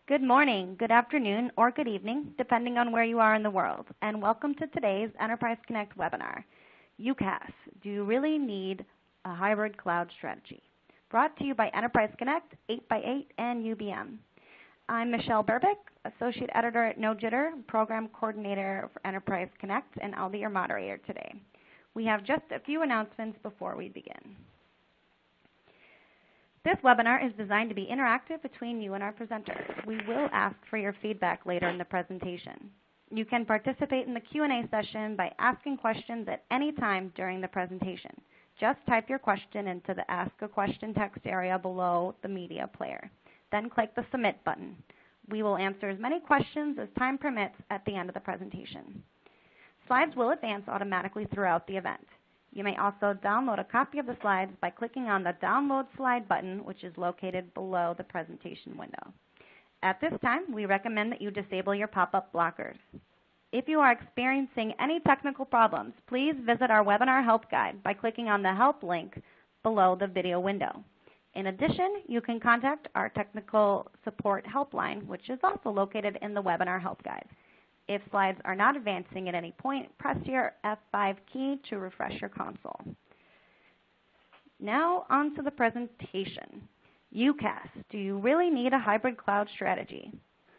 Good morning, good afternoon, or good evening, depending on where you are in the world, and welcome to today's Enterprise Connect webinar, UCaaS, Do You Really Need a Hybrid Cloud Strategy? Brought to you by Enterprise Connect, 8x8, and UBM. I'm Michelle Burbick, Associate Editor at NoJitter, Program Coordinator for Enterprise Connect, and I'll be your moderator today. We have just a few announcements before we begin. This webinar is designed to be interactive between you and our presenters. We will ask for your feedback later in the presentation. You can participate in the Q&A session by asking questions at any time during the presentation. Just type your question into the Ask a Question text area below the media player. Then click the Submit button. We will answer as many questions as time permits at the end of the presentation. Slides will advance automatically throughout the event. You may also download a copy of the slides by clicking on the Download Slide button, which is located below the presentation window. At this time, we recommend that you disable your pop-up blockers. If you are experiencing any technical problems, please visit our webinar help guide by clicking on the Help link below the video window. In addition, you can contact our technical support helpline, which is also located in the webinar help guide. If slides are not advancing at any point, press your F5 key to refresh your console. Now on to the presentation. UCaaS, do you really need a hybrid cloud strategy?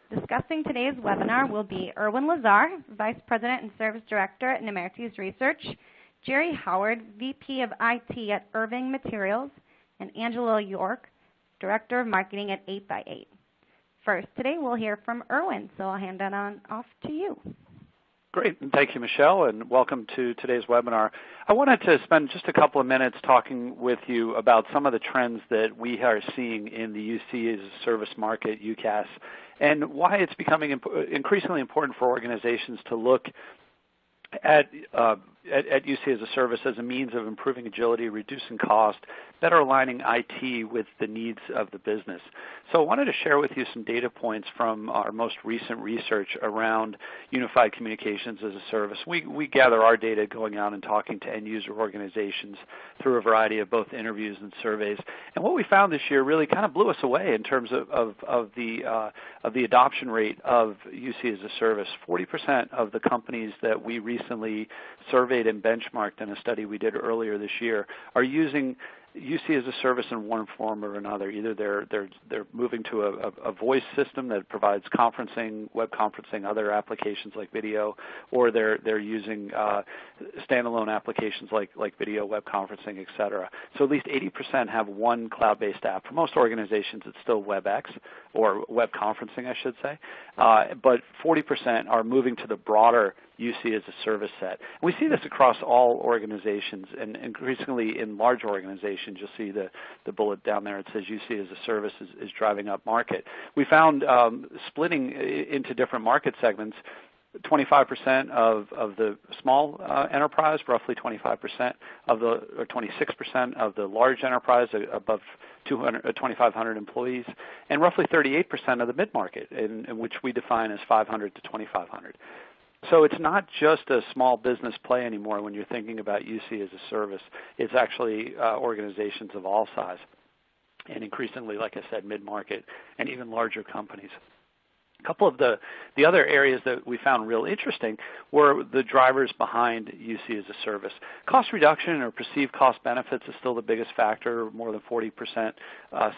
Discussing today's webinar will be Erwin Lazar, Vice President and Service Director at Nemertes Research, Jerry Howard, VP of IT at Irving Materials, and Angela York, Director of Marketing at 8x8. First, today we'll hear from Erwin, so I'll hand that off to you. Great. Thank you, Michelle, and welcome to today's webinar. I wanted to spend just a couple of minutes talking with you about some of the trends that we are seeing in the UC as a service market, UCaaS, and why it's becoming increasingly important for organizations to look at UC as a service as a means of improving agility, reducing cost, better aligning IT with the needs of the business. So I wanted to share with you some data points from our most recent research around unified communications as a service. We gather our data going out and talking to end user organizations through a variety of both interviews and surveys. And what we found this year really kind of blew us away in terms of the adoption rate of UC as a service. 40% of the companies that we recently surveyed and benchmarked in a study we did earlier this year are using UC as a service in one form or another. Either they're moving to a voice system that provides conferencing, web conferencing, other applications like video, or they're using standalone applications like video, web conferencing, et cetera. So at least 80% have one cloud-based app. For most organizations, it's still WebEx, or web conferencing, I should say. But 40% are moving to the broader UC as a service set. We see this across all organizations, and increasingly in large organizations. You'll see the bullet down there. It says UC as a service is driving up market. We found splitting into different market segments, 25% of the small enterprise, roughly 25% of the, or 26% of the large enterprise above 2,500 employees, and roughly 38% of the mid-market, in which we define as 500 to 2,500. So it's not just a small business play anymore when you're thinking about UC as a service. It's actually organizations of all size, and increasingly, like I said, mid-market and even larger companies. A couple of the other areas that we found real interesting were the drivers behind UC as a service. Cost reduction or perceived cost benefits is still the biggest factor. More than 40%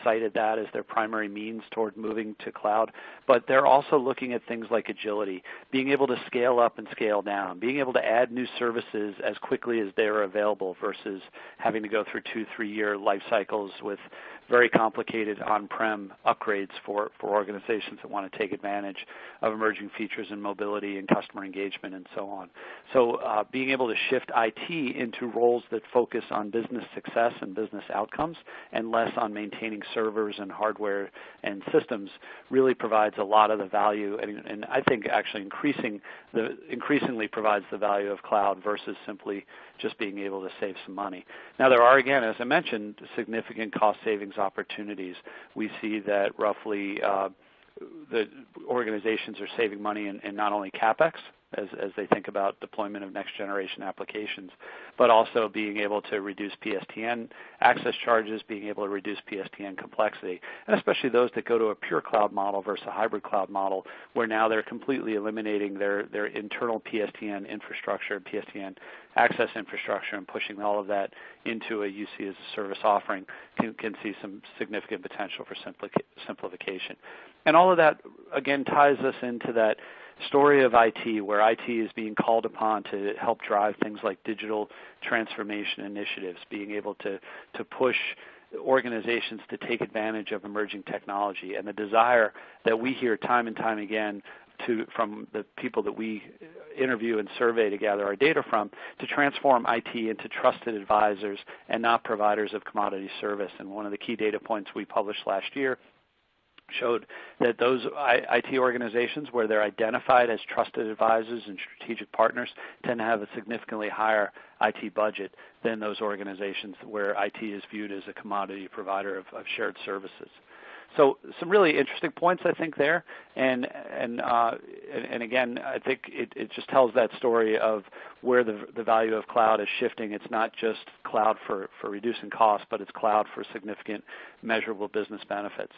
cited that as their primary means toward moving to cloud. But they're also looking at things like agility, being able to scale up and scale down, being able to add new services as quickly as they're available versus having to go through 2-3 year life cycles with very complicated on-prem upgrades for organizations that want to take advantage of emerging features in mobility and customer engagement and so on. So being able to shift IT into roles that focus on business success and business outcomes and less on maintaining servers and hardware and systems really provides a lot of the value, and I think actually increasingly provides the value of cloud versus simply just being able to save some money. Now there are, again, as I mentioned, significant cost savings opportunities. We see that roughly the organizations are saving money in not only CapEx, as they think about deployment of next generation applications, but also being able to reduce PSTN access charges, being able to reduce PSTN complexity, and especially those that go to a pure cloud model versus a hybrid cloud model, where now they're completely eliminating their internal PSTN infrastructure, PSTN access infrastructure, and pushing all of that into a UC as a service offering can see some significant potential for simplification. And all of that, again, ties us into that story of IT, where IT is being called upon to help drive things like digital transformation initiatives, being able to push organizations to take advantage of emerging technology, and the desire that we hear time and time again from the people that we interview and survey to gather our data from, to transform IT into trusted advisors and not providers of commodity service. And one of the key data points we published last year showed that those IT organizations where they're identified as trusted advisors and strategic partners tend to have a significantly higher IT budget than those organizations where IT is viewed as a commodity provider of shared services. So some really interesting points, I think, there, and again, I think it just tells that story of where the value of cloud is shifting. It's not just cloud for reducing costs, but it's cloud for significant measurable business benefits.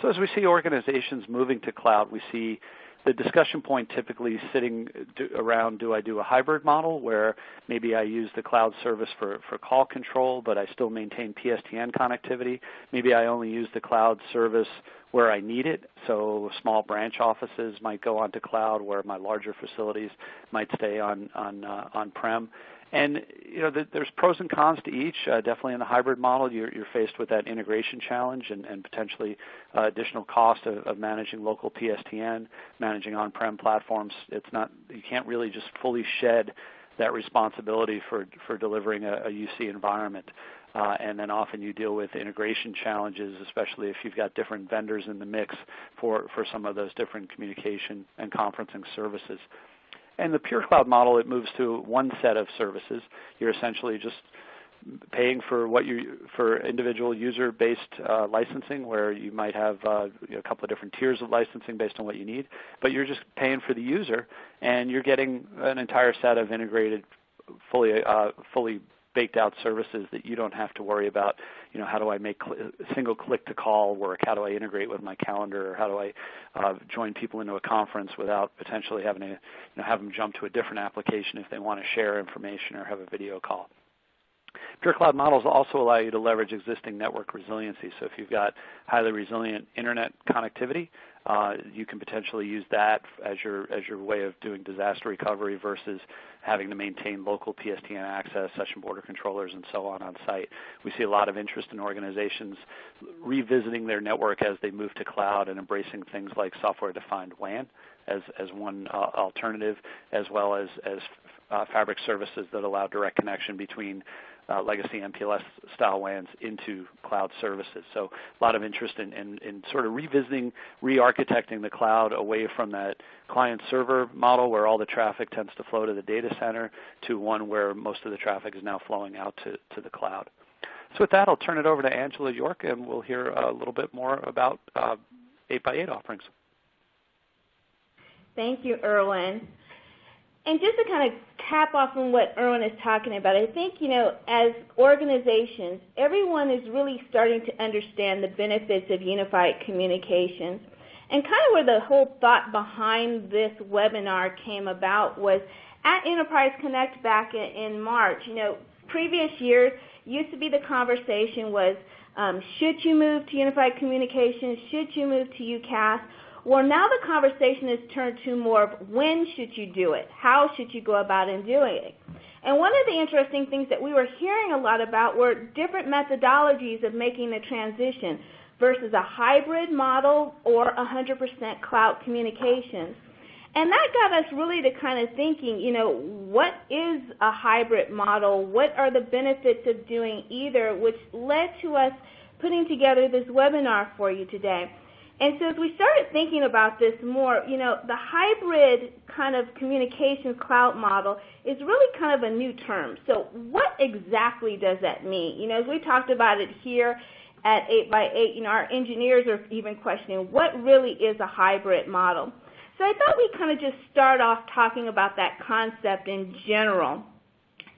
So as we see organizations moving to cloud, we see the discussion point typically sitting around, do I do a hybrid model where maybe I use the cloud service for call control, but I still maintain PSTN connectivity? Maybe I only use the cloud service where I need it. So small branch offices might go onto cloud, where my larger facilities might stay on-prem. And there's pros and cons to each. Definitely in the hybrid model, you're faced with that integration challenge and potentially additional cost of managing local PSTN, managing on-prem platforms. You can't really just fully shed that responsibility for delivering a UC environment. And then often you deal with integration challenges, especially if you've got different vendors in the mix for some of those different communication and conferencing services. And the pure cloud model, it moves to one set of services. You're essentially just paying for individual user-based licensing, where you might have a couple of different tiers of licensing based on what you need, but you're just paying for the user, and you're getting an entire set of integrated, fully baked out services that you don't have to worry about. How do I make single click to call work? How do I integrate with my calendar? Or how do I join people into a conference without potentially having to have them jump to a different application if they want to share information or have a video call? Pure cloud models also allow you to leverage existing network resiliency. So if you've got highly resilient internet connectivity, you can potentially use that as your way of doing disaster recovery versus having to maintain local PSTN access, session border controllers, and so on site. We see a lot of interest in organizations revisiting their network as they move to cloud and embracing things like software-defined WAN as one alternative, as well as fabric services that allow direct connection between legacy MPLS-style WANs into cloud services. So a lot of interest in sort of revisiting, re-architecting the cloud away from that client-server model where all the traffic tends to flow to the data center to one where most of the traffic is now flowing out to the cloud. So with that, I'll turn it over to Angela York, and we'll hear a little bit more about 8x8 offerings. Thank you, Erwin. And just to kind of cap off on what Erwin is talking about, I think, as organizations, everyone is really starting to understand the benefits of unified communications. And kind of where the whole thought behind this webinar came about was at Enterprise Connect back in March. Previous years used to be the conversation was, should you move to unified communications? Should you move to UCaaS? Well, now the conversation has turned to more of when should you do it? How should you go about in doing it? And one of the interesting things that we were hearing a lot about were different methodologies of making the transition versus a hybrid model or 100% cloud communications. And that got us really to kind of thinking, what is a hybrid model? What are the benefits of doing either, which led to us putting together this webinar for you today. And so as we started thinking about this more, the hybrid kind of communications cloud model is really kind of a new term. So what exactly does that mean? As we talked about it here at 8x8, our engineers are even questioning what really is a hybrid model. So I thought we'd kind of just start off talking about that concept in general.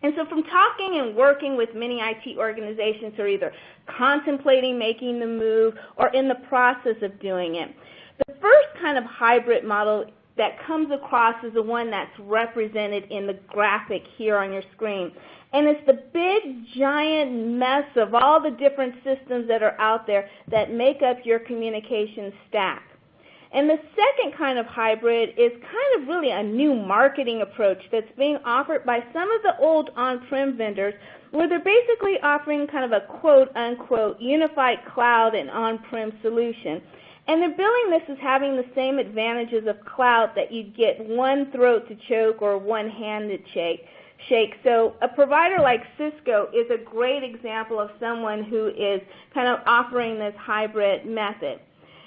And so from talking and working with many IT organizations who are either contemplating making the move or in the process of doing it, the first kind of hybrid model that comes across is the one that's represented in the graphic here on your screen. And it's the big, giant mess of all the different systems that are out there that make up your communication stack. And the second kind of hybrid is kind of really a new marketing approach that's being offered by some of the old on-prem vendors, where they're basically offering kind of a quote-unquote unified cloud and on-prem solution. And they're billing this as having the same advantages of cloud, that you get one throat to choke or one hand to shake. So a provider like Cisco is a great example of someone who is kind of offering this hybrid method.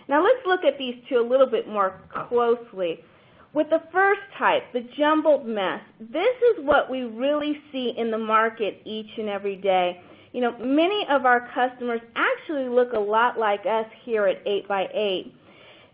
Now let's look at these two a little bit more closely. With the first type, the jumbled mess, this is what we really see in the market each and every day. You know, many of our customers actually look a lot like us here at 8x8.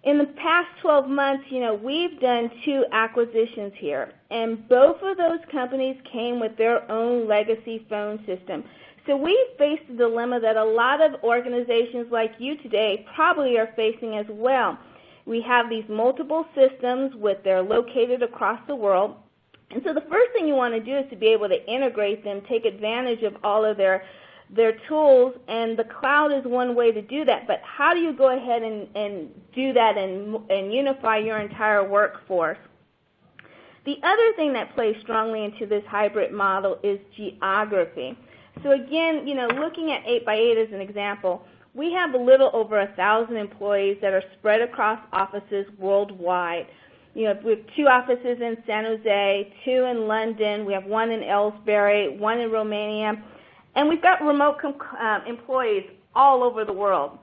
In the past 12 months, you know, we've done 2 acquisitions here, and both of those companies came with their own legacy phone system. So we faced the dilemma that a lot of organizations like you today probably are facing as well. We have these multiple systems they're located across the world. And so the first thing you want to do is to be able to integrate them, take advantage of all of their tools, and the cloud is one way to do that. But how do you go ahead and do that and unify your entire workforce? The other thing that plays strongly into this hybrid model is geography. So again, you know, looking at 8x8 as an example, we have a little over 1,000 employees that are spread across offices worldwide. You know, we have 2 offices in San Jose, 2 in London, we have 1 in Ellsbury, 1 in Romania, and we've got remote employees all over the world.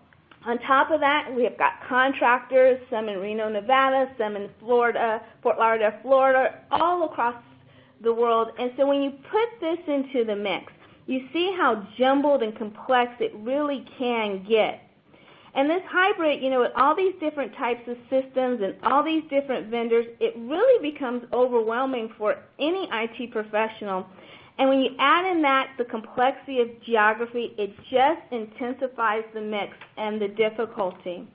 On top of that, we have got contractors, some in Reno, Nevada, some in Florida, Fort Lauderdale, Florida, all across the world. And so when you put this into the mix, you see how jumbled and complex it really can get. And this hybrid, you know, with all these different types of systems and all these different vendors, it really becomes overwhelming for any IT professional. And when you add in the complexity of geography, it just intensifies the mix and the difficulty.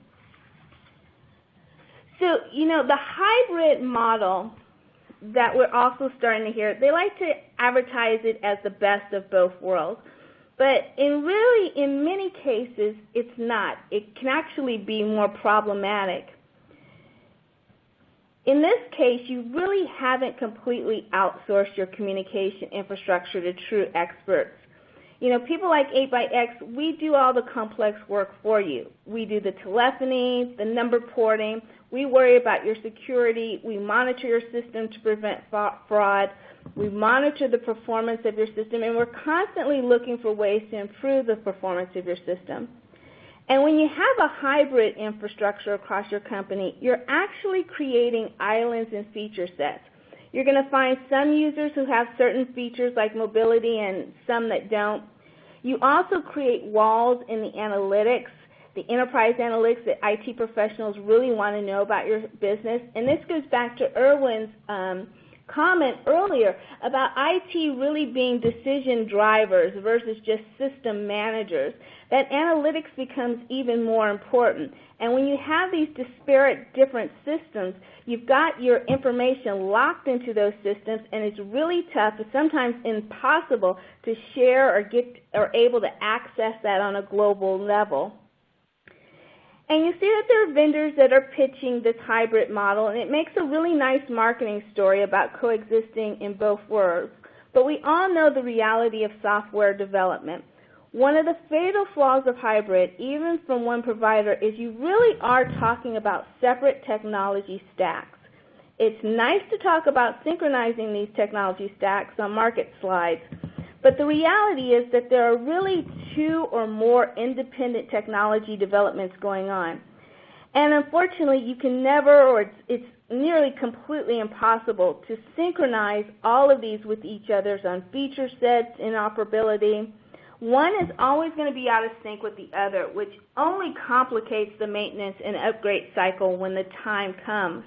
So, you know, the hybrid model that we're also starting to hear, they like to advertise it as the best of both worlds. But in many cases, it's not. It can actually be more problematic. In this case, you really haven't completely outsourced your communication infrastructure to true experts. You know, people like 8x8, we do all the complex work for you. We do the telephony, the number porting. We worry about your security. We monitor your system to prevent fraud. We monitor the performance of your system, and we're constantly looking for ways to improve the performance of your system. And when you have a hybrid infrastructure across your company, you're actually creating islands and feature sets. You're going to find some users who have certain features like mobility and some that don't. You also create walls in the analytics, the enterprise analytics that IT professionals really want to know about your business. And this goes back to Erwin's comment earlier about IT really being decision drivers versus just system managers. That analytics becomes even more important. And when you have these disparate different systems, you've got your information locked into those systems, and it's really tough, and sometimes impossible, to share or able to access that on a global level. And you see that there are vendors that are pitching this hybrid model, and it makes a really nice marketing story about coexisting in both worlds. But we all know the reality of software development. One of the fatal flaws of hybrid, even from one provider, is you really are talking about separate technology stacks. It's nice to talk about synchronizing these technology stacks on market slides, but the reality is that there are really 2 or more independent technology developments going on. And unfortunately, you can never, or it's nearly completely impossible to synchronize all of these with each other on feature sets, interoperability. One is always going to be out of sync with the other, which only complicates the maintenance and upgrade cycle when the time comes.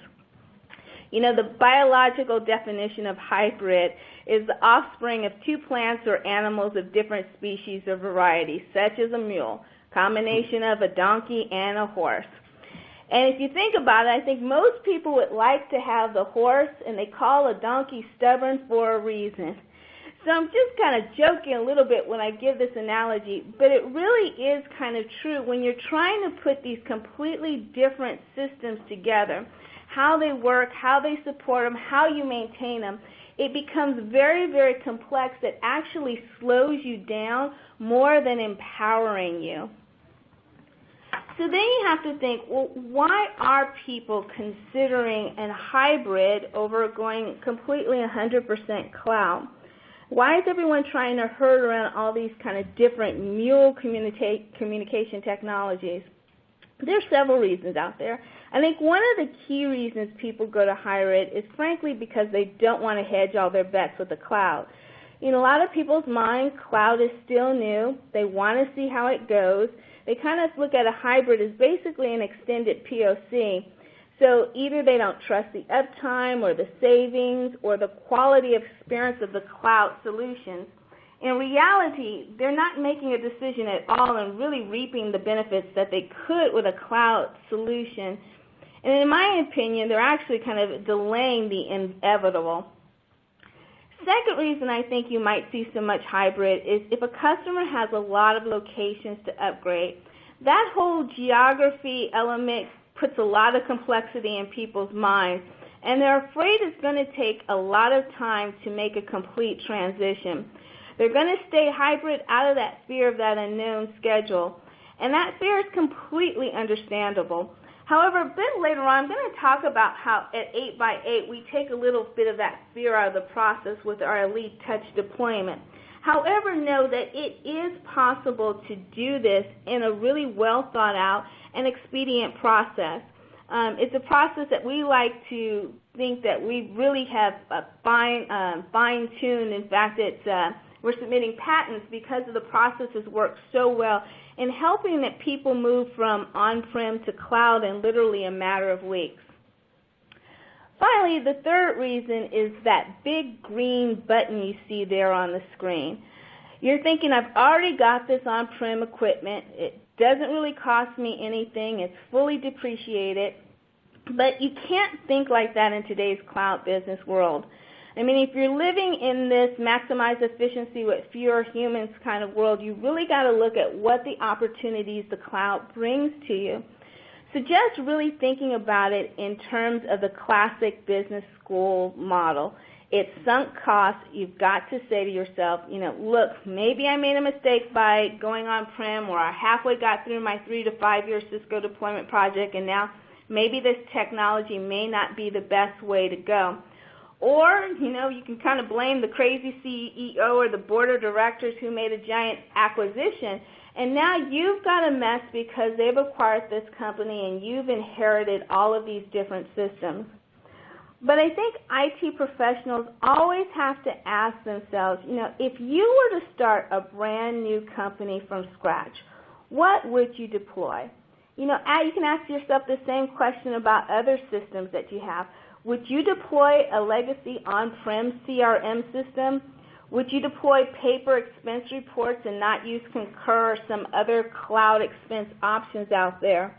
You know, the biological definition of hybrid is the offspring of two plants or animals of different species or varieties, such as a mule, combination of a donkey and a horse. And if you think about it, I think most people would like to have the horse, and they call a donkey stubborn for a reason. So I'm just kind of joking a little bit when I give this analogy, but it really is kind of true when you're trying to put these completely different systems together, how they work, how they support them, how you maintain them. It becomes very, very complex that actually slows you down more than empowering you. So then you have to think, well, why are people considering a hybrid over going completely 100% cloud? Why is everyone trying to herd around all these kind of different mule communication technologies? There's several reasons out there. I think one of the key reasons people go to hybrid is frankly because they don't want to hedge all their bets with the cloud. In a lot of people's minds, cloud is still new. They want to see how it goes. They kind of look at a hybrid as basically an extended POC. So either they don't trust the uptime or the savings or the quality of experience of the cloud solutions. In reality, they're not making a decision at all and really reaping the benefits that they could with a cloud solution. And in my opinion, they're actually kind of delaying the inevitable. Second reason I think you might see so much hybrid is if a customer has a lot of locations to upgrade. That whole geography element puts a lot of complexity in people's minds, and they're afraid it's going to take a lot of time to make a complete transition. They're going to stay hybrid out of that fear of that unknown schedule, and that fear is completely understandable. However, a bit later on, I'm going to talk about how at 8x8 we take a little bit of that fear out of the process with our Elite Touch deployment. However, know that it is possible to do this in a really well thought out and expedient process. It's a process that we like to think that we really have fine-tuned. In fact, we're submitting patents because of the processes work so well in helping that people move from on-prem to cloud in literally a matter of weeks. Finally, the third reason is that big green button you see there on the screen. You're thinking, I've already got this on-prem equipment. It doesn't really cost me anything. It's fully depreciated. But you can't think like that in today's cloud business world. I mean, if you're living in this maximize efficiency with fewer humans kind of world, you really got to look at what the opportunities the cloud brings to you. So just really thinking about it in terms of the classic business school model. It's sunk cost. You've got to say to yourself, look, maybe I made a mistake by going on-prem, or I halfway got through my 3 to 5 year Cisco deployment project, and now maybe this technology may not be the best way to go. Or, you can kind of blame the crazy CEO or the board of directors who made a giant acquisition, and now you've got a mess because they've acquired this company and you've inherited all of these different systems. But I think IT professionals always have to ask themselves, if you were to start a brand new company from scratch, what would you deploy? You can ask yourself the same question about other systems that you have. Would you deploy a legacy on-prem CRM system? Would you deploy paper expense reports and not use Concur or some other cloud expense options out there?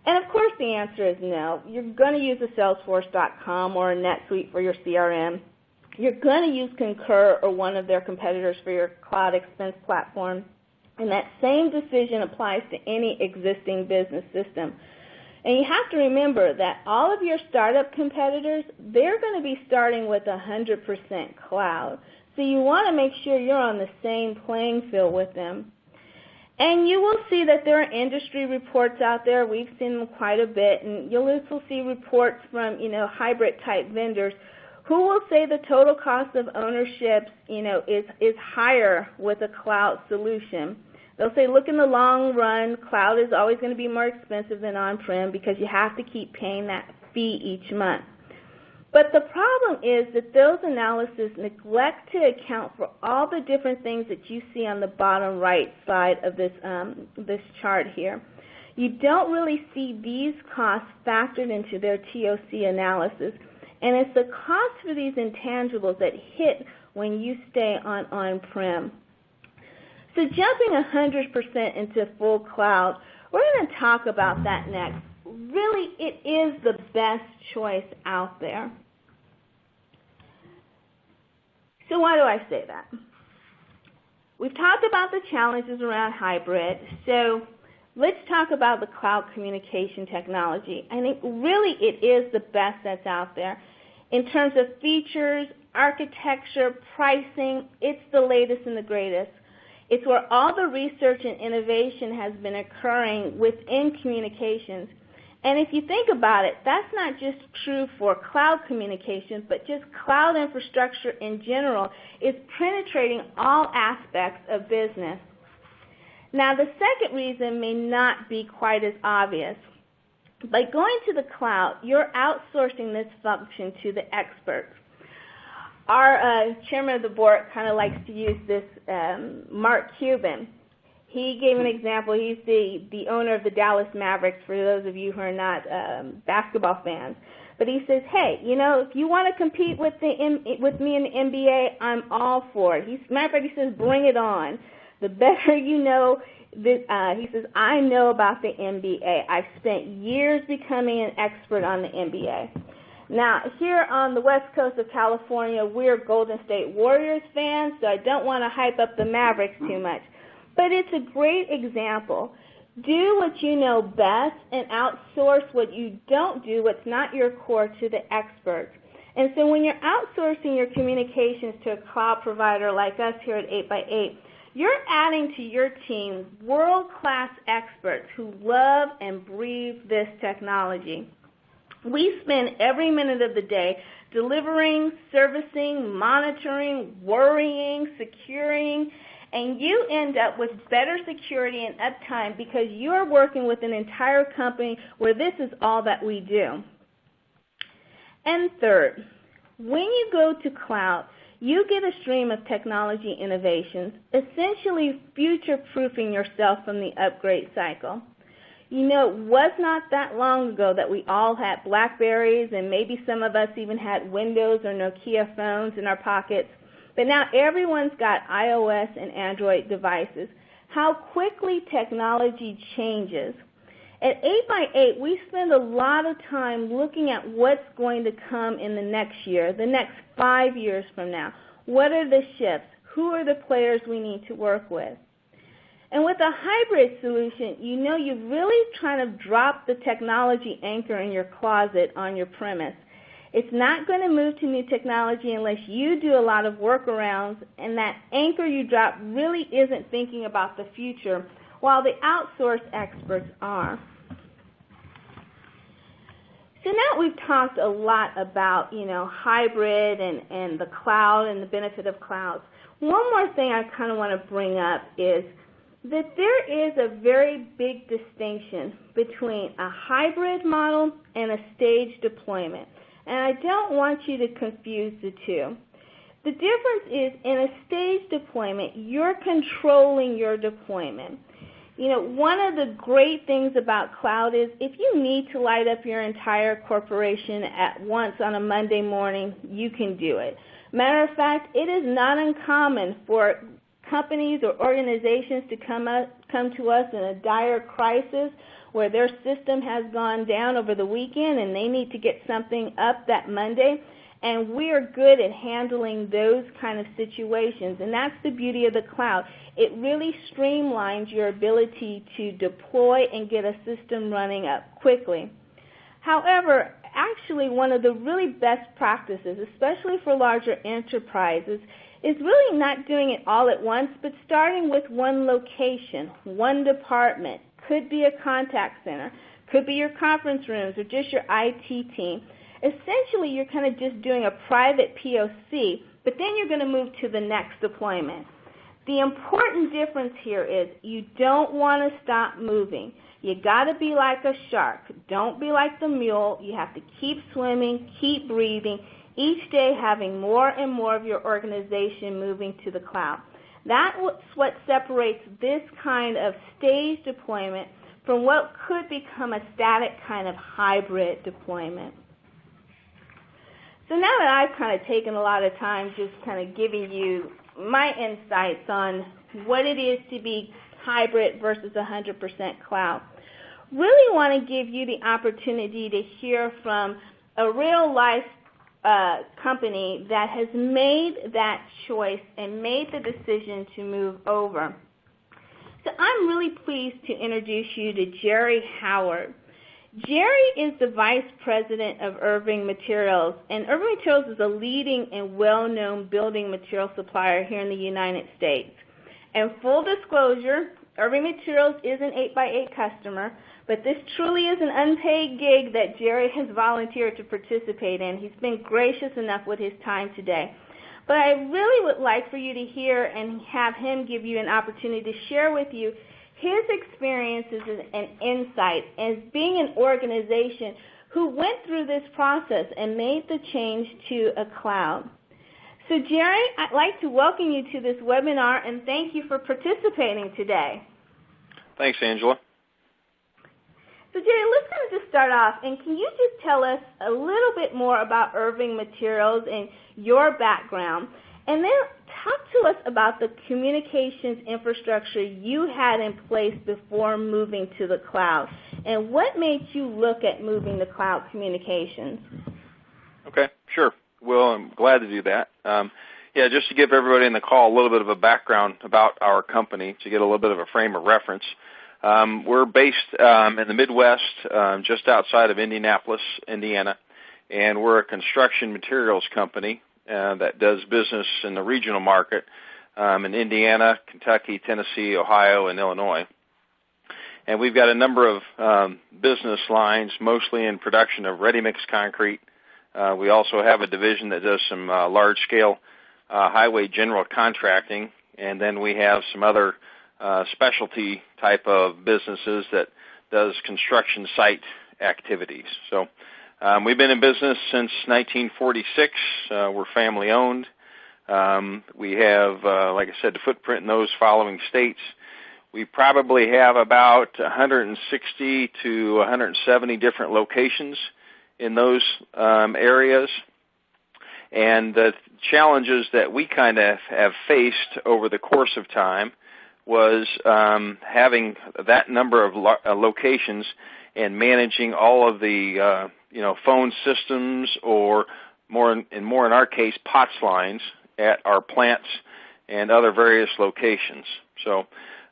And of course the answer is no. You're going to use a Salesforce.com or a NetSuite for your CRM. You're going to use Concur or one of their competitors for your cloud expense platform. And that same decision applies to any existing business system. And you have to remember that all of your startup competitors, they're going to be starting with 100% cloud. So you want to make sure you're on the same playing field with them. And you will see that there are industry reports out there. We've seen them quite a bit. And you'll also see reports from, hybrid-type vendors who will say the total cost of ownership, is higher with a cloud solution. They'll say, look, in the long run, cloud is always going to be more expensive than on-prem because you have to keep paying that fee each month. But the problem is that those analyses neglect to account for all the different things that you see on the bottom right side of this chart here. You don't really see these costs factored into their TOC analysis. And it's the cost for these intangibles that hit when you stay on-prem. So jumping 100% into full cloud, we're going to talk about that next. Really, it is the best choice out there. So why do I say that? We've talked about the challenges around hybrid, so let's talk about the cloud communication technology. I think really it is the best that's out there. In terms of features, architecture, pricing, it's the latest and the greatest. It's where all the research and innovation has been occurring within communications. And if you think about it, that's not just true for cloud communications, but just cloud infrastructure in general is penetrating all aspects of business. Now, the second reason may not be quite as obvious. By going to the cloud, you're outsourcing this function to the experts. Our chairman of the board kind of likes to use this, Mark Cuban. He gave an example. He's the owner of the Dallas Mavericks, for those of you who are not basketball fans. But he says, hey, you know, if you want to compete with me in the NBA, I'm all for it. Matter of fact, he says, bring it on. The better you know, he says, I know about the NBA. I've spent years becoming an expert on the NBA. Now, here on the west coast of California, we're Golden State Warriors fans, so I don't want to hype up the Mavericks too much. But it's a great example. Do what you know best and outsource what you don't do, what's not your core, to the experts. And so when you're outsourcing your communications to a cloud provider like us here at 8x8, you're adding to your team world-class experts who love and breathe this technology. We spend every minute of the day delivering, servicing, monitoring, worrying, securing, and you end up with better security and uptime because you're working with an entire company where this is all that we do. And third, when you go to cloud, you get a stream of technology innovations, essentially future-proofing yourself from the upgrade cycle. You know, it was not that long ago that we all had BlackBerries, and maybe some of us even had Windows or Nokia phones in our pockets. But now everyone's got iOS and Android devices. How quickly technology changes. At 8x8, we spend a lot of time looking at what's going to come in the next year, the next 5 years from now. What are the shifts? Who are the players we need to work with? And with a hybrid solution, you know you're really trying to drop the technology anchor in your closet on your premise. It's not going to move to new technology unless you do a lot of workarounds, and that anchor you drop really isn't thinking about the future, while the outsourced experts are. So now we've talked a lot about, you know, hybrid and the cloud and the benefit of clouds. One more thing I kind of want to bring up is that there is a very big distinction between a hybrid model and a staged deployment. And I don't want you to confuse the two. The difference is in a staged deployment, you're controlling your deployment. You know, one of the great things about cloud is if you need to light up your entire corporation at once on a Monday morning, you can do it. Matter of fact, it is not uncommon for companies or organizations to come to us in a dire crisis where their system has gone down over the weekend and they need to get something up that Monday. And we are good at handling those kind of situations. And that's the beauty of the cloud. It really streamlines your ability to deploy and get a system running up quickly. However, actually one of the really best practices, especially for larger enterprises, is really not doing it all at once, but starting with one location, one department. Could be a contact center, could be your conference rooms or just your IT team. Essentially, you're kind of just doing a private POC, but then you're going to move to the next deployment. The important difference here is you don't want to stop moving. You got to be like a shark. Don't be like the mule. You have to keep swimming, keep breathing, each day having more and more of your organization moving to the cloud. That's what separates this kind of staged deployment from what could become a static kind of hybrid deployment. So now that I've kind of taken a lot of time just kind of giving you my insights on what it is to be hybrid versus 100% cloud, really want to give you the opportunity to hear from a real-life company that has made that choice and made the decision to move over. So I'm really pleased to introduce you to Jerry Howard. Jerry is the Vice President of Irving Materials, and Irving Materials is a leading and well-known building material supplier here in the United States. And full disclosure, Irving Materials is an 8x8 customer, but this truly is an unpaid gig that Jerry has volunteered to participate in. He's been gracious enough with his time today. But I really would like for you to hear and have him give you an opportunity to share with you his experiences and insight as being an organization who went through this process and made the change to a cloud. So Jerry, I'd like to welcome you to this webinar and thank you for participating today. Thanks, Angela. So Jerry, let's kind of just start off, and can you just tell us a little bit more about Irving Materials and your background, and then talk to us about the communications infrastructure you had in place before moving to the cloud, and what made you look at moving to cloud communications? Okay, sure. Well, I'm glad to do that. Just to give everybody in the call a little bit of a background about our company, to get a little bit of a frame of reference. We're based in the Midwest, just outside of Indianapolis, Indiana, and we're a construction materials company that does business in the regional market in Indiana, Kentucky, Tennessee, Ohio, and Illinois. And we've got a number of business lines, mostly in production of ready-mix concrete. We also have a division that does some large-scale highway general contracting, and then we have some other specialty type of businesses that does construction site activities. So we've been in business since 1946. We're family owned. We have, like I said, the footprint in those following states. We probably have about 160 to 170 different locations in those areas. And the challenges that we kind of have faced over the course of time was having that number of locations and managing all of the phone systems, or more in our case, POTS lines at our plants and other various locations. So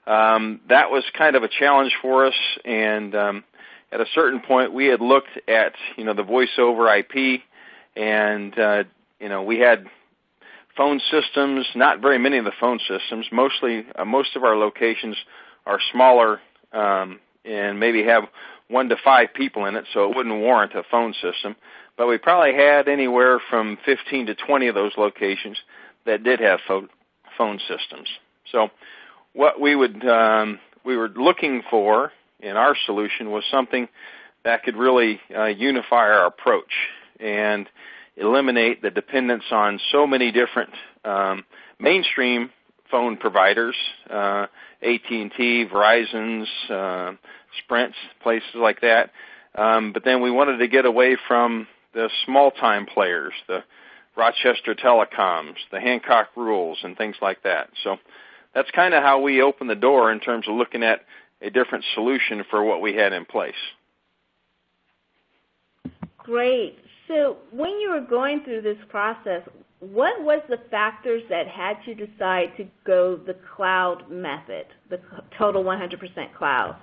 that was kind of a challenge for us, and at a certain point we had looked at the voice over IP, and we had phone systems, not very many of the phone systems. Most of our locations are smaller and maybe have 1 to 5 people in it, so it wouldn't warrant a phone system. But we probably had anywhere from 15 to 20 of those locations that did have phone systems. So what we were looking for in our solution was something that could really unify our approach and eliminate the dependence on so many different mainstream phone providers, AT&T, Verizon's, Sprint's, places like that. But then we wanted to get away from the small-time players, the Rochester Telecoms, the Hancock Rules, and things like that. So that's kind of how we opened the door in terms of looking at a different solution for what we had in place. Great. So when you were going through this process, what was the factors that had you decide to go the cloud method, the total 100% cloud?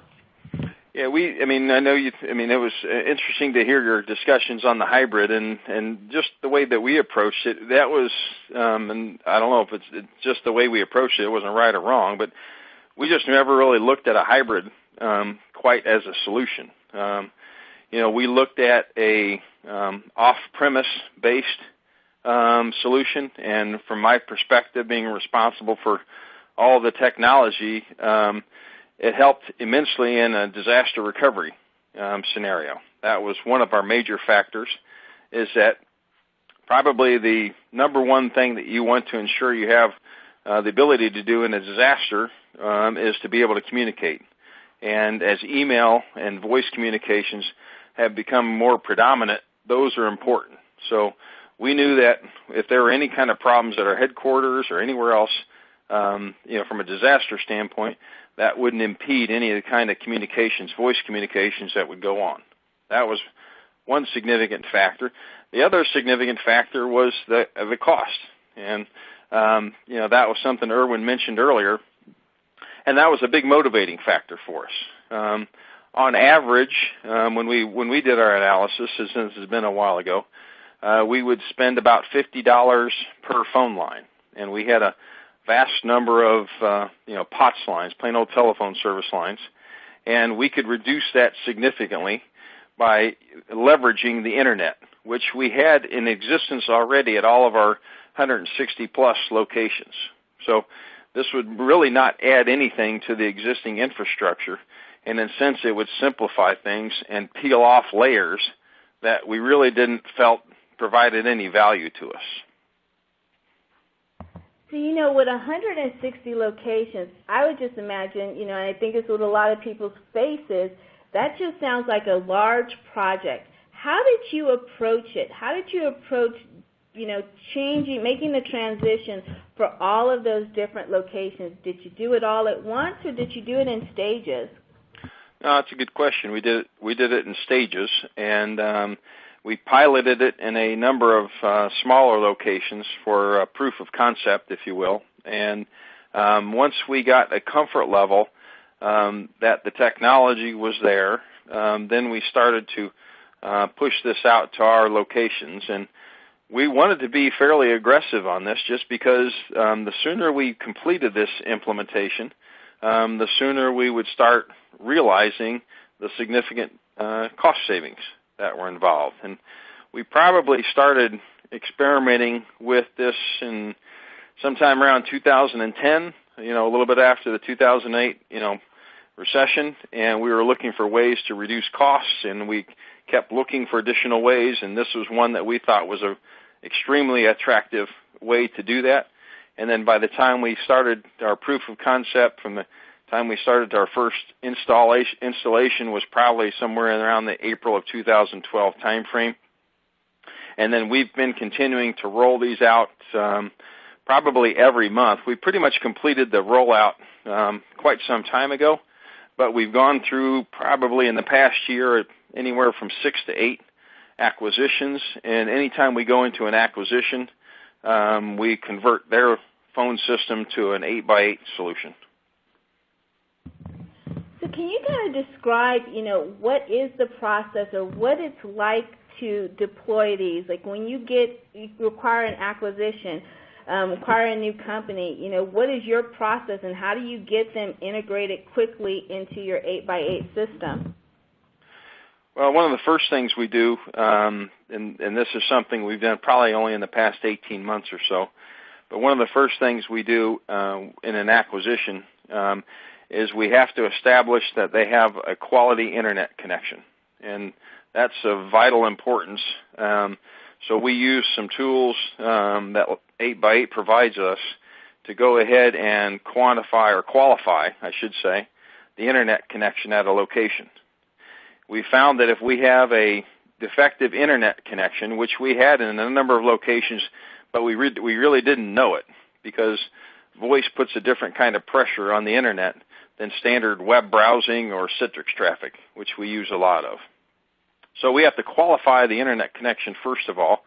Yeah, I know it was interesting to hear your discussions on the hybrid and just the way that we approached it. That was, and I don't know if it's just the way we approached it. It wasn't right or wrong, but we just never really looked at a hybrid quite as a solution. We looked at a off-premise based solution, and from my perspective, being responsible for all the technology, it helped immensely in a disaster recovery scenario. That was one of our major factors, is that probably the number one thing that you want to ensure you have the ability to do in a disaster is to be able to communicate. And as email and voice communications have become more predominant, those are important. So we knew that if there were any kind of problems at our headquarters or anywhere else, from a disaster standpoint, that wouldn't impede any of the kind of communications, voice communications that would go on. That was one significant factor. The other significant factor was the cost. And, that was something Irwin mentioned earlier, and that was a big motivating factor for us. On average, when we did our analysis, since this has been a while ago, we would spend about $50 per phone line, and we had a vast number of POTS lines, plain old telephone service lines, and we could reduce that significantly by leveraging the internet, which we had in existence already at all of our 160-plus locations. So this would really not add anything to the existing infrastructure, and in a sense it would simplify things and peel off layers that we really didn't felt provided any value to us. So, with 160 locations, I would just imagine, and I think it's what a lot of people's faces, that just sounds like a large project. How did you approach it? How did you approach, making the transition for all of those different locations? Did you do it all at once, or did you do it in stages? No, that's a good question. We did it in stages, and we piloted it in a number of smaller locations for proof of concept, if you will. And once we got a comfort level that the technology was there, then we started to push this out to our locations. And we wanted to be fairly aggressive on this just because the sooner we completed this implementation, the sooner we would start realizing the significant cost savings that were involved. And we probably started experimenting with this in sometime around 2010, a little bit after the 2008, recession, and we were looking for ways to reduce costs, and we kept looking for additional ways, and this was one that we thought was a extremely attractive way to do that. And then by the time we started our proof of concept, from the time we started our first installation was probably somewhere around the April of 2012 timeframe. And then we've been continuing to roll these out probably every month. We pretty much completed the rollout quite some time ago, but we've gone through probably in the past year anywhere from 6 to 8 acquisitions. And anytime we go into an acquisition, we convert their phone system to an 8x8 solution. So can you kind of describe, what is the process or what it's like to deploy these? Like when you require an acquisition, acquire a new company, what is your process and how do you get them integrated quickly into your 8x8 system? Well, one of the first things we do, and this is something we've done probably only in the past 18 months or so, but one of the first things we do in an acquisition is we have to establish that they have a quality internet connection, and that's of vital importance. So we use some tools that 8x8 provides us to go ahead and quantify or qualify, I should say, the internet connection at a location. We found that if we have a defective internet connection, which we had in a number of locations, but we really didn't know it because voice puts a different kind of pressure on the internet than standard web browsing or Citrix traffic, which we use a lot of. So we have to qualify the internet connection first of all.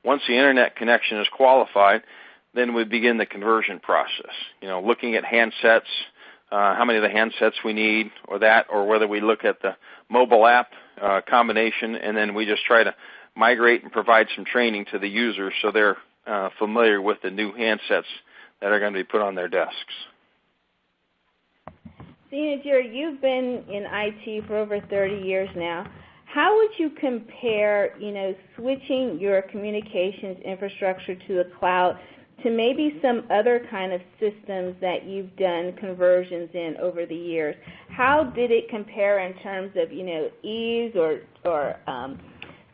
Once the internet connection is qualified, then we begin the conversion process. Looking at handsets, how many of the handsets we need, or whether we look at the mobile app combination, and then we just try to migrate and provide some training to the users so they're familiar with the new handsets that are going to be put on their desks. Jerry, you've been in IT for over 30 years now. How would you compare, switching your communications infrastructure to the cloud to maybe some other kind of systems that you've done conversions in over the years? How did it compare in terms of, ease or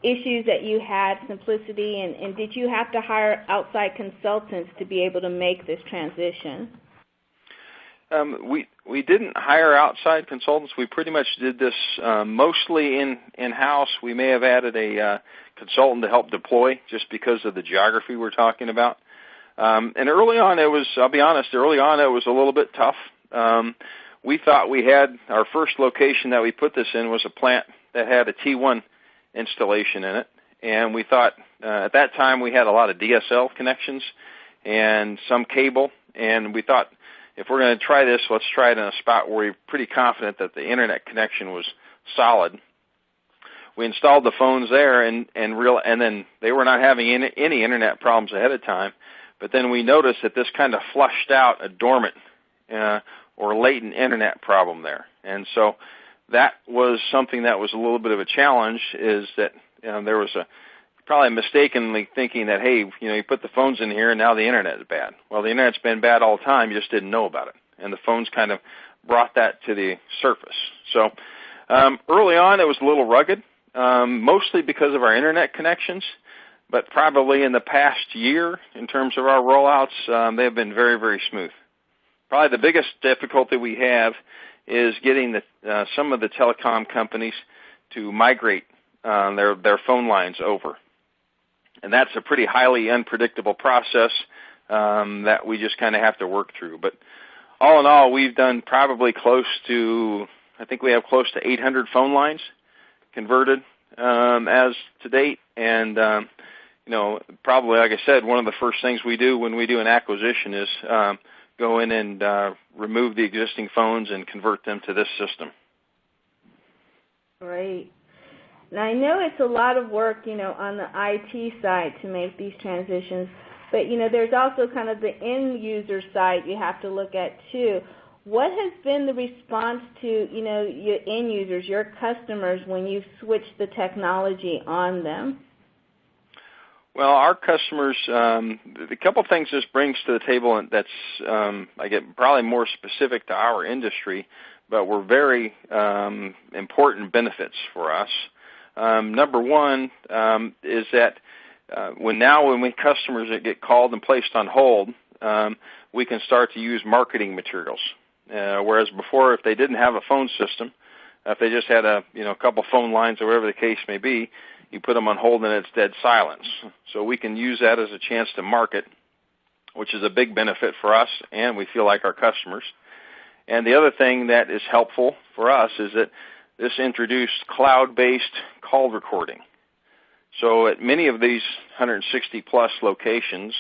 issues that you had, simplicity, and did you have to hire outside consultants to be able to make this transition? We didn't hire outside consultants. We pretty much did this mostly in-house. We may have added a consultant to help deploy just because of the geography we're talking about. And early on, I'll be honest, it was a little bit tough. We thought we had our first location that we put this in was a plant that had a T1 installation in it. And we thought at that time we had a lot of DSL connections and some cable. And we thought, if we're going to try this, let's try it in a spot where we're pretty confident that the internet connection was solid. We installed the phones there, and then they were not having any internet problems ahead of time. But then we noticed that this kind of flushed out a dormant or latent internet problem there. And so that was something that was a little bit of a challenge, is that there was probably mistakenly thinking that, hey, you put the phones in here and now the internet is bad. Well, the internet's been bad all the time, you just didn't know about it. And the phones kind of brought that to the surface. So early on it was a little rugged, mostly because of our internet connections, but probably in the past year, in terms of our rollouts, they have been very, very smooth. Probably the biggest difficulty we have is getting some of the telecom companies to migrate their phone lines over. And that's a pretty highly unpredictable process that we just kind of have to work through. But all in all, we've done probably I think we have close to 800 phone lines converted as to date. And, probably, like I said, one of the first things we do when we do an acquisition is go in and remove the existing phones and convert them to this system. Great. Now, I know it's a lot of work, on the IT side to make these transitions, but, there's also kind of the end user side you have to look at, too. What has been the response to, your end users, your customers, when you've switched the technology on them? Well, our customers, a couple things this brings to the table that's, I get probably more specific to our industry, but were very important benefits for us. Number one is that when customers get called and placed on hold, we can start to use marketing materials. Whereas before, if they didn't have a phone system, if they just had a couple phone lines or whatever the case may be, you put them on hold and it's dead silence. So we can use that as a chance to market, which is a big benefit for us and we feel like our customers. And the other thing that is helpful for us is that this introduced cloud-based call recording. So at many of these 160-plus locations,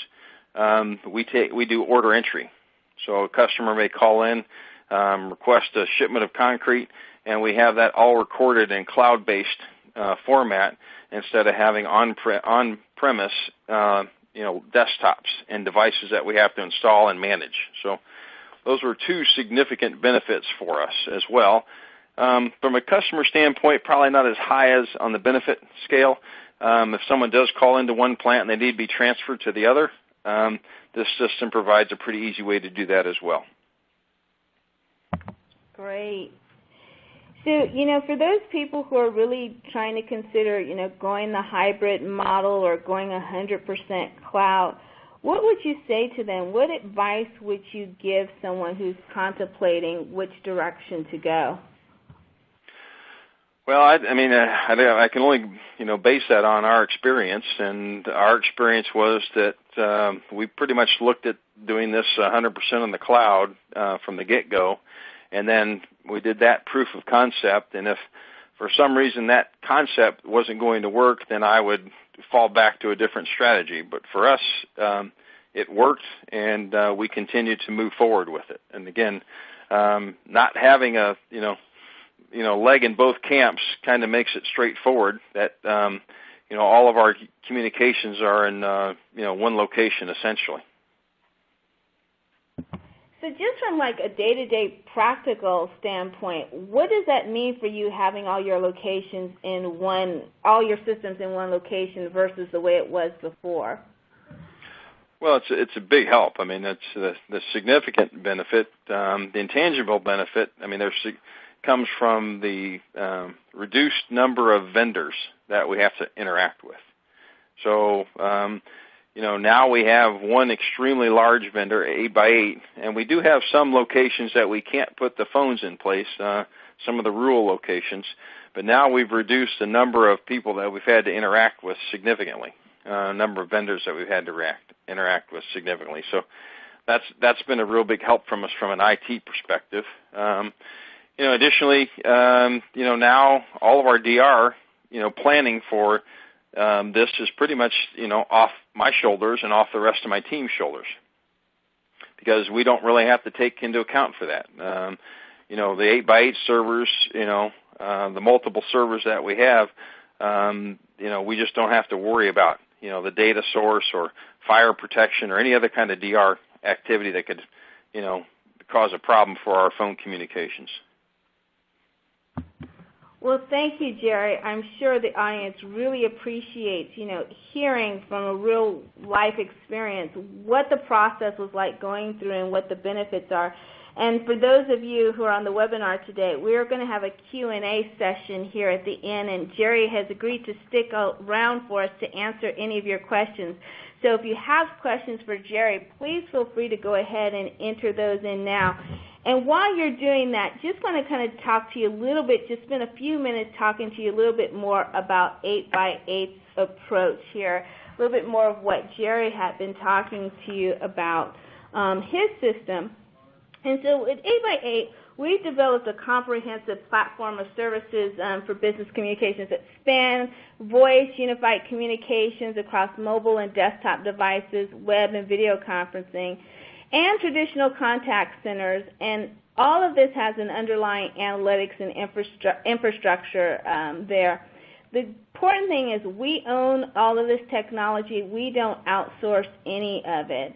we do order entry. So a customer may call in, request a shipment of concrete, and we have that all recorded in cloud-based format instead of having on-premise desktops and devices that we have to install and manage. So those were two significant benefits for us as well. From a customer standpoint, probably not as high as on the benefit scale. If someone does call into one plant and they need to be transferred to the other, this system provides a pretty easy way to do that as well. Great. So, for those people who are really trying to consider, going the hybrid model or going 100% cloud, what would you say to them? What advice would you give someone who's contemplating which direction to go? Well, I can only, base that on our experience, and our experience was that we pretty much looked at doing this 100% on the cloud from the get-go, and then we did that proof of concept, and if for some reason that concept wasn't going to work, then I would fall back to a different strategy. But for us, it worked, and we continued to move forward with it. And again, not having a, leg in both camps kind of makes it straightforward that, all of our communications are in, one location essentially. So just from like a day-to-day practical standpoint, what does that mean for you having all your locations all your systems in one location versus the way it was before? Well, it's a big help. I mean, it's the significant benefit, the intangible benefit. I mean, comes from the reduced number of vendors that we have to interact with. So, now we have one extremely large vendor, 8x8, and we do have some locations that we can't put the phones in place, some of the rural locations, but now we've reduced the number of people that we've had to interact with significantly, number of vendors that we've had to interact with significantly. So that's been a real big help from us from an IT perspective. Additionally, now all of our DR, planning for this is pretty much, off my shoulders and off the rest of my team's shoulders, because we don't really have to take into account for that. The 8x8 servers, the multiple servers that we have, we just don't have to worry about, the data source or fire protection or any other kind of DR activity that could, cause a problem for our phone communications. Well, thank you, Jerry. I'm sure the audience really appreciates, hearing from a real life experience what the process was like going through and what the benefits are. And for those of you who are on the webinar today, we're going to have a Q&A session here at the end, and Jerry has agreed to stick around for us to answer any of your questions. So if you have questions for Jerry, please feel free to go ahead and enter those in now. And while you're doing that, just want to kind of talk to you a little bit, just spend a few minutes talking to you a little bit more about 8x8's approach here, a little bit more of what Jerry had been talking to you about his system. And so with 8x8, we've developed a comprehensive platform of services for business communications that span voice, unified communications across mobile and desktop devices, web and video conferencing, and traditional contact centers, and all of this has an underlying analytics and infrastructure there. The important thing is we own all of this technology. We don't outsource any of it.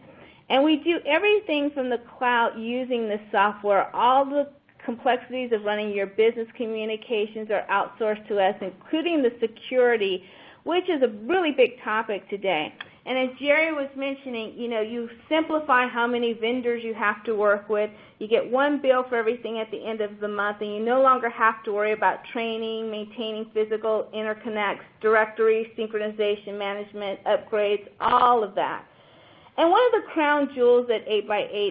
And we do everything from the cloud using the software. All the complexities of running your business communications are outsourced to us, including the security, which is a really big topic today. And as Jerry was mentioning, you simplify how many vendors you have to work with. You get one bill for everything at the end of the month, and you no longer have to worry about training, maintaining physical interconnects, directory, synchronization management, upgrades, all of that. And one of the crown jewels at 8x8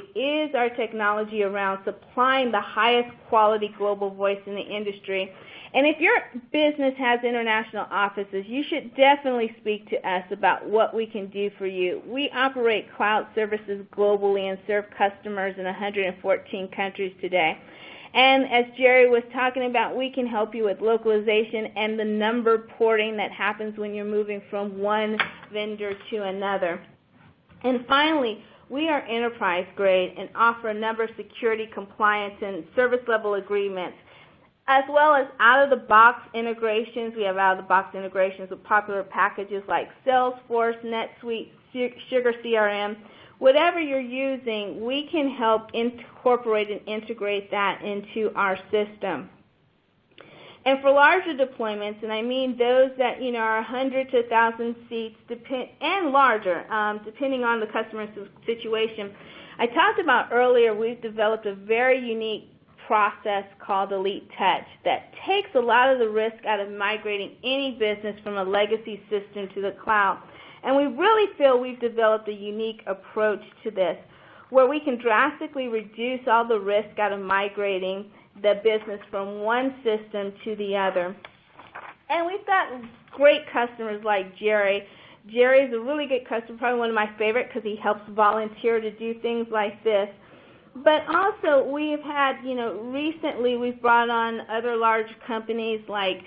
is our technology around supplying the highest quality global voice in the industry. And if your business has international offices, you should definitely speak to us about what we can do for you. We operate cloud services globally and serve customers in 114 countries today. And as Jerry was talking about, we can help you with localization and the number porting that happens when you're moving from one vendor to another. And finally, we are enterprise grade and offer a number of security compliance and service level agreements, as well as out-of-the-box integrations. We have out-of-the-box integrations with popular packages like Salesforce, NetSuite, Sugar CRM. Whatever you're using, we can help incorporate and integrate that into our system. And for larger deployments, and I mean those that are 100 to 1,000 seats and larger, depending on the customer's situation, I talked about earlier we've developed a very unique process called Elite Touch that takes a lot of the risk out of migrating any business from a legacy system to the cloud. And we really feel we've developed a unique approach to this, where we can drastically reduce all the risk out of migrating the business from one system to the other. And we've got great customers like Jerry. Jerry's a really good customer, probably one of my favorite because he helps volunteer to do things like this. But also we've had, recently we've brought on other large companies like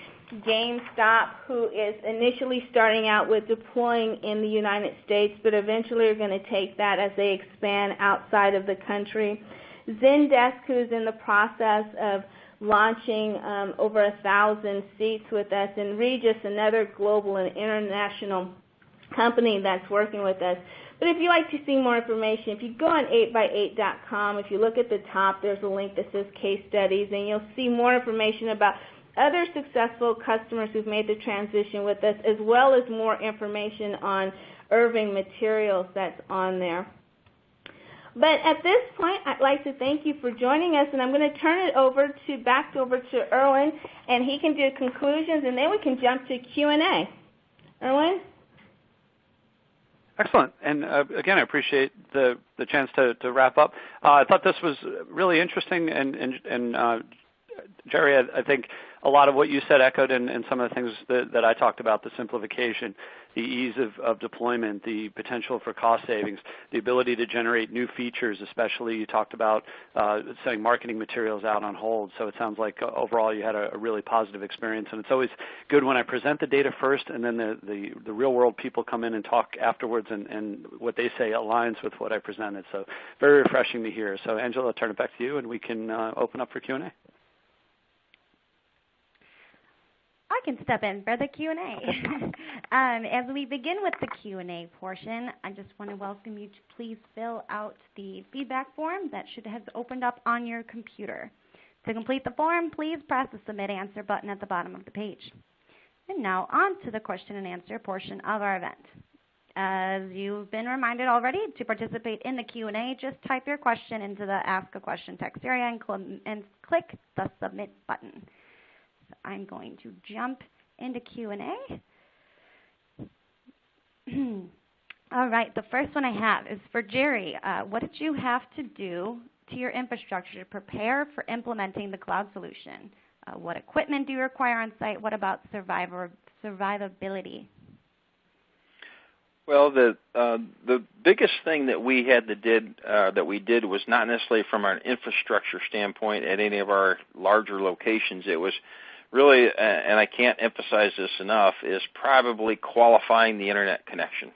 GameStop, who is initially starting out with deploying in the United States, but eventually are going to take that as they expand outside of the country. Zendesk, who's in the process of launching over 1,000 seats with us, and Regis, another global and international company that's working with us. But if you'd like to see more information, if you go on 8x8.com, if you look at the top, there's a link that says case studies, and you'll see more information about other successful customers who've made the transition with us, as well as more information on Irving Materials that's on there. But at this point, I'd like to thank you for joining us, and I'm going to turn it back over to Erwin, and he can do conclusions, and then we can jump to Q&A. Erwin? Excellent. And again, I appreciate the chance to wrap up. I thought this was really interesting, and Jerry, I think a lot of what you said echoed in some of the things that I talked about, the simplification, the ease of deployment, the potential for cost savings, the ability to generate new features, especially you talked about setting marketing materials out on hold. So it sounds like overall you had a really positive experience. And it's always good when I present the data first and then the real world people come in and talk afterwards, and what they say aligns with what I presented. So very refreshing to hear. So Angela, I'll turn it back to you and we can open up for Q&A. I can step in for the Q&A. As we begin with the Q&A portion, I just want to welcome you to please fill out the feedback form that should have opened up on your computer. To complete the form, please press the Submit Answer button at the bottom of the page. And now on to the question and answer portion of our event. As you've been reminded already, to participate in the Q&A, just type your question into the Ask a Question text area and click the Submit button. I'm going to jump into Q&A. All right, the first one I have is for Jerry. What did you have to do to your infrastructure to prepare for implementing the cloud solution? What equipment do you require on site? What about survivability? Well, the biggest thing that we did was not necessarily from an infrastructure standpoint at any of our larger locations. It was really, and I can't emphasize this enough, is probably qualifying the internet connection.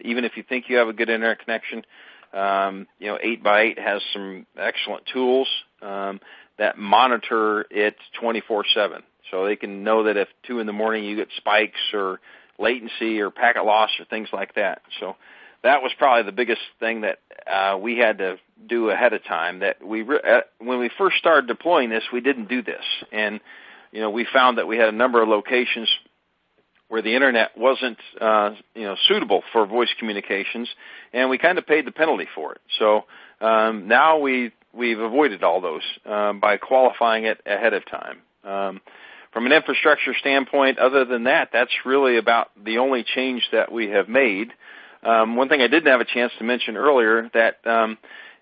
Even if you think you have a good internet connection, 8x8 has some excellent tools that monitor it 24/7. So they can know that if 2 in the morning you get spikes or latency or packet loss or things like that. So that was probably the biggest thing that we had to do ahead of time. That when we first started deploying this, we didn't do this. And we found that we had a number of locations where the internet wasn't, suitable for voice communications, and we kind of paid the penalty for it. So now we've avoided all those by qualifying it ahead of time. From an infrastructure standpoint, other than that, that's really about the only change that we have made. One thing I didn't have a chance to mention earlier, that the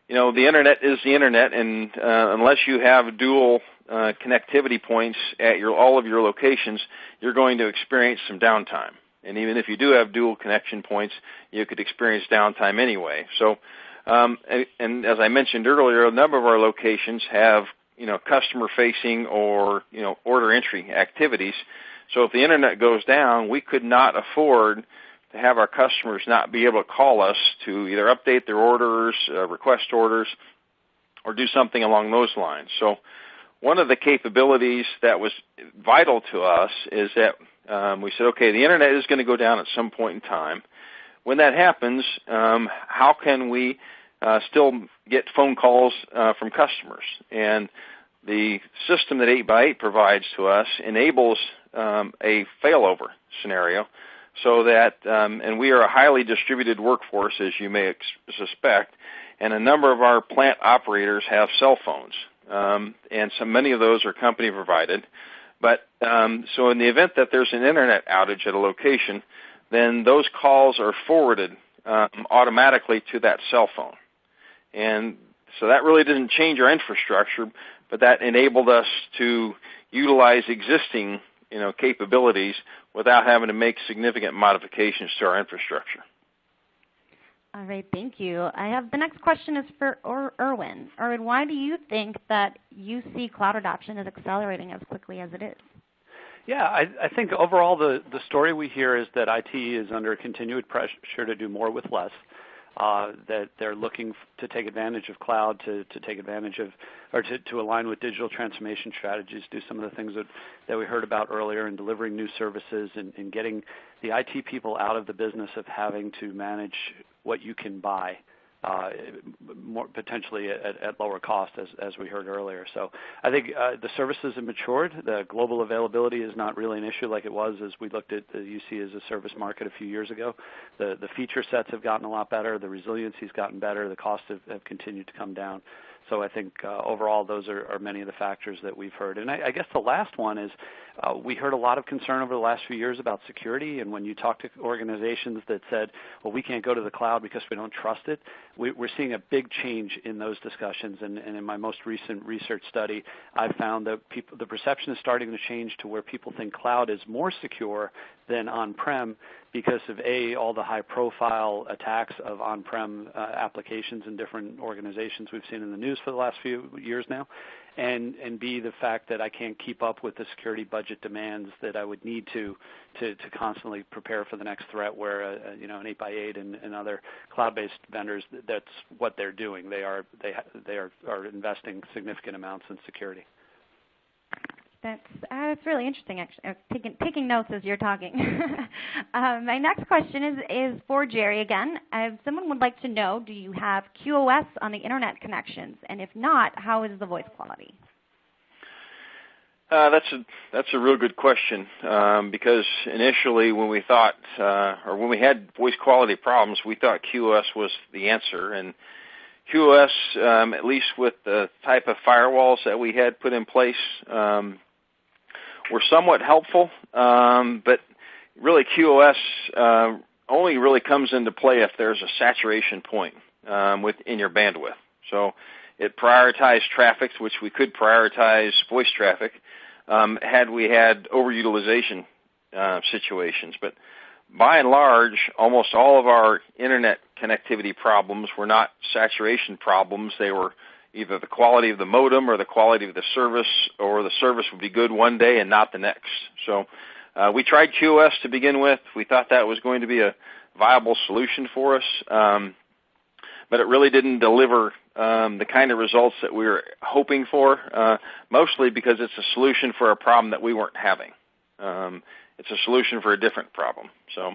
internet is the internet, and unless you have dual connectivity points at all of your locations, you're going to experience some downtime. And even if you do have dual connection points, you could experience downtime anyway. So, and as I mentioned earlier, a number of our locations have customer-facing or order entry activities. So if the internet goes down, we could not afford to have our customers not be able to call us to either update their orders, request orders, or do something along those lines. So one of the capabilities that was vital to us is that we said, okay, the internet is going to go down at some point in time. When that happens, how can we still get phone calls from customers? And the system that 8x8 provides to us enables a failover scenario, so that, and we are a highly distributed workforce, as you may suspect, and a number of our plant operators have cell phones, and many of those are company provided. But so in the event that there's an internet outage at a location, then those calls are forwarded automatically to that cell phone. And so that really didn't change our infrastructure, but that enabled us to utilize existing capabilities without having to make significant modifications to our infrastructure. All right, thank you. I have the next question is for Erwin. Erwin, why do you think that UC cloud adoption is accelerating as quickly as it is? Yeah, I think overall the story we hear is that IT is under continued pressure to do more with less. That they're looking to take advantage of cloud, to take advantage of, or to align with digital transformation strategies, do some of the things that we heard about earlier in delivering new services and getting the IT people out of the business of having to manage what you can buy, more potentially at lower cost, as we heard earlier. So I think the services have matured. The global availability is not really an issue like it was as we looked at the UC as a service market a few years ago. The feature sets have gotten a lot better. The resiliency has gotten better. The costs have continued to come down. So I think overall those are many of the factors that we've heard. And I guess the last one is we heard a lot of concern over the last few years about security, and when you talk to organizations that said, well, we can't go to the cloud because we don't trust it, we're seeing a big change in those discussions. And in my most recent research study, I found that the perception is starting to change to where people think cloud is more secure than on-prem because of all the high-profile attacks of on-prem applications in different organizations we've seen in the news for the last few years now, and B, the fact that I can't keep up with the security budget demands that I would need to constantly prepare for the next threat, where an 8x8 and other cloud-based vendors, that's what they're doing. They are investing significant amounts in security. That's really interesting, actually. Taking notes as you're talking. My next question is for Jerry again. Someone would like to know, do you have QoS on the internet connections? And if not, how is the voice quality? That's a real good question, because initially when we thought, or when we had voice quality problems, we thought QoS was the answer. And QoS, at least with the type of firewalls that we had put in place, were somewhat helpful, but really QoS only really comes into play if there's a saturation point in your bandwidth. So it prioritized traffic, which we could prioritize voice traffic had we had overutilization situations. But by and large, almost all of our internet connectivity problems were not saturation problems. They were either the quality of the modem or the quality of the service, or the service would be good one day and not the next. So we tried QoS to begin with. We thought that was going to be a viable solution for us, but it really didn't deliver the kind of results that we were hoping for, mostly because it's a solution for a problem that we weren't having. It's a solution for a different problem. So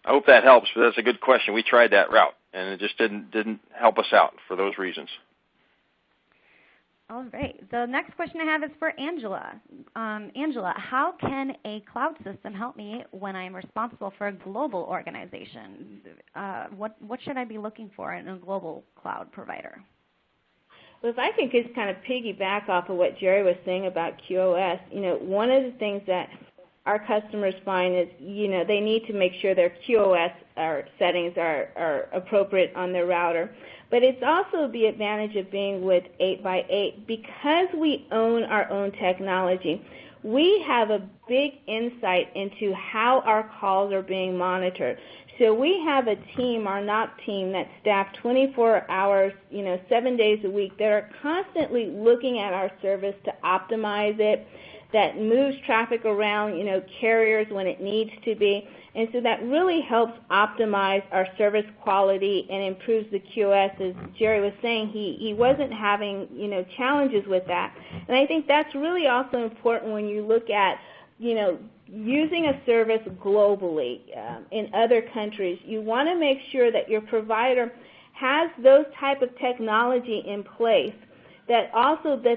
I hope that helps, but that's a good question. We tried that route, and it just didn't help us out for those reasons. All right. The next question I have is for Angela. Angela, how can a cloud system help me when I am responsible for a global organization? What should I be looking for in a global cloud provider? Well, if I can just kind of piggyback off of what Jerry was saying about QoS, one of the things that our customers find is, they need to make sure their QoS settings are appropriate on their router. But it's also the advantage of being with 8x8. Because we own our own technology, we have a big insight into how our calls are being monitored. So we have a team, our NOC team, that's staffed 24 hours, 7 days a week, that are constantly looking at our service to optimize it, that moves traffic around, carriers when it needs to be. And so that really helps optimize our service quality and improves the QoS. As Jerry was saying, he wasn't having, challenges with that. And I think that's really also important when you look at, using a service globally in other countries. You want to make sure that your provider has those type of technology in place, that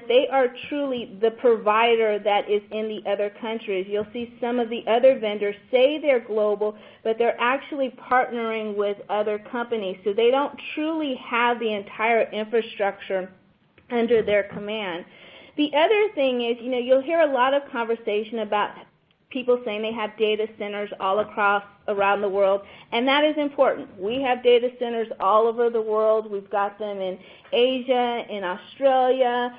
they are truly the provider that is in the other countries. You'll see some of the other vendors say they're global, but they're actually partnering with other companies, so they don't truly have the entire infrastructure under their command. The other thing is, you'll hear a lot of conversation about people saying they have data centers all around the world, and that is important. We have data centers all over the world. We've got them in Asia, in Australia,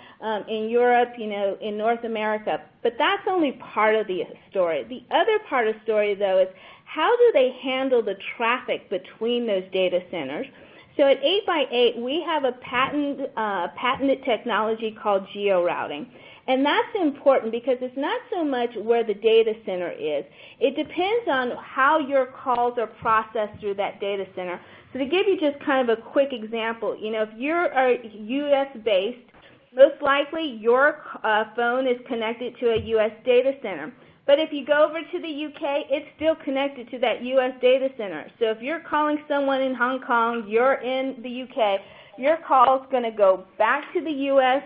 in Europe, in North America. But that's only part of the story. The other part of the story, though, is how do they handle the traffic between those data centers? So at 8x8, we have a patented technology called geo-routing. And that's important because it's not so much where the data center is. It depends on how your calls are processed through that data center. So to give you just kind of a quick example, if you're U.S.-based, most likely your phone is connected to a U.S. data center. But if you go over to the U.K., it's still connected to that U.S. data center. So if you're calling someone in Hong Kong, you're in the U.K., your call is going to go back to the U.S.,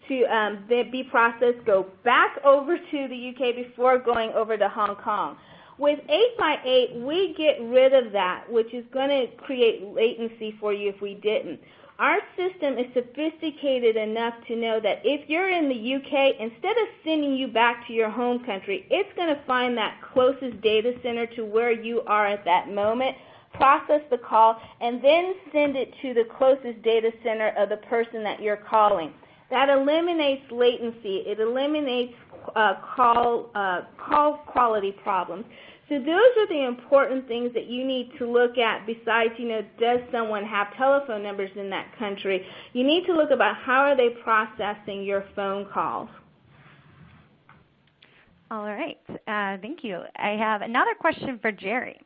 to be processed, go back over to the UK before going over to Hong Kong. With 8x8, we get rid of that, which is going to create latency for you if we didn't. Our system is sophisticated enough to know that if you're in the UK, instead of sending you back to your home country, it's going to find that closest data center to where you are at that moment, process the call, and then send it to the closest data center of the person that you're calling. That eliminates latency. It eliminates call quality problems. So those are the important things that you need to look at besides, does someone have telephone numbers in that country? You need to look about how are they processing your phone calls. All right. Thank you. I have another question for Jerry.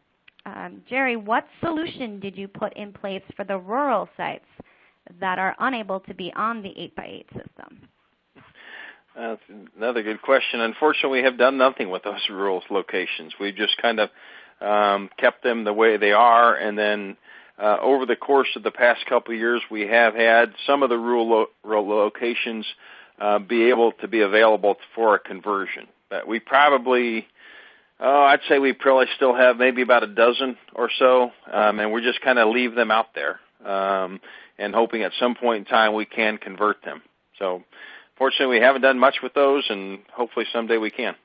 Jerry, what solution did you put in place for the rural sites that are unable to be on the 8x8 system? That's another good question. Unfortunately, we have done nothing with those rural locations. We've just kind of kept them the way they are, and then over the course of the past couple of years, we have had some of the rural locations be able to be available for a conversion. But we probably, I'd say we probably still have maybe about a dozen or so, and we just kind of leave them out there and hoping at some point in time we can convert them. So fortunately, we haven't done much with those, and hopefully someday we can.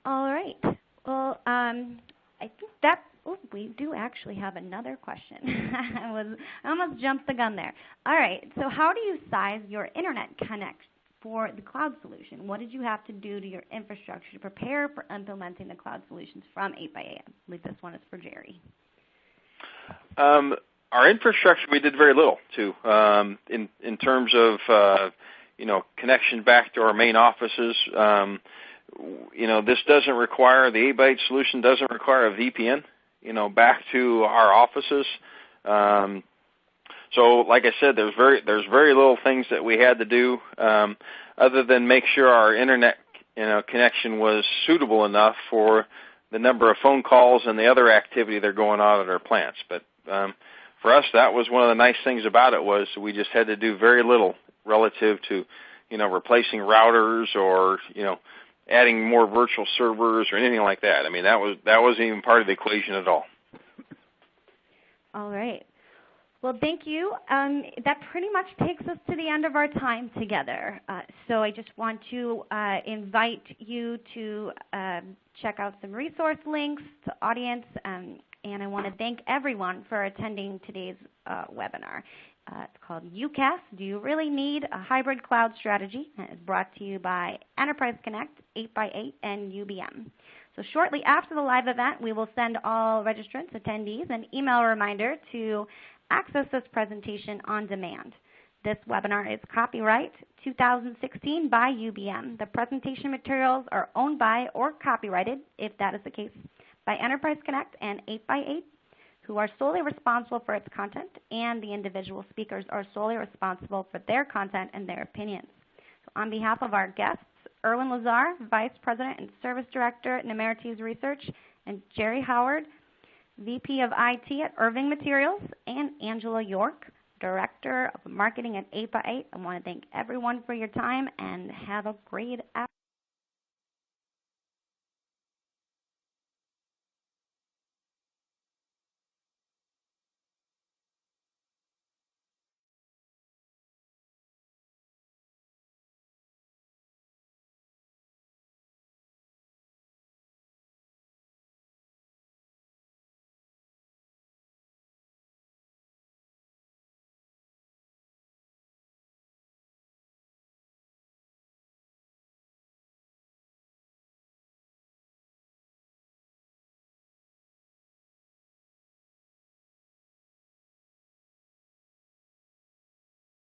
All right. Well, I think that we do actually have another question. I almost jumped the gun there. All right. So how do you size your internet connect for the cloud solution? What did you have to do to your infrastructure to prepare for implementing the cloud solutions from 8x8? I believe this one is for Jerry. Our infrastructure, we did very little to in terms of connection back to our main offices. This doesn't require, the 8x8 solution doesn't require a VPN, back to our offices. So, like I said, there's very little things that we had to do other than make sure our internet connection was suitable enough for the number of phone calls and the other activity that are going on at our plants. But for us, that was one of the nice things about it, was we just had to do very little relative to, replacing routers or, adding more virtual servers or anything like that. I mean, that wasn't even part of the equation at all. All right. Well, thank you. That pretty much takes us to the end of our time together. So I just want to invite you to check out some resource links to audience, and I want to thank everyone for attending today's webinar. It's called UCaaS, Do You Really Need a Hybrid Cloud Strategy? And it's brought to you by Enterprise Connect, 8x8, and UBM. So shortly after the live event, we will send all registrants, attendees, an email reminder to access this presentation on demand. This webinar is copyright 2016 by UBM. The presentation materials are owned by or copyrighted, if that is the case, by Enterprise Connect and 8x8, who are solely responsible for its content, and the individual speakers are solely responsible for their content and their opinions. So on behalf of our guests, Erwin Lazar, Vice President and Service Director at Nemerites Research, and Jerry Howard, VP of IT at Irving Materials, and Angela York, Director of Marketing at 8x8, I want to thank everyone for your time, and have a great afternoon.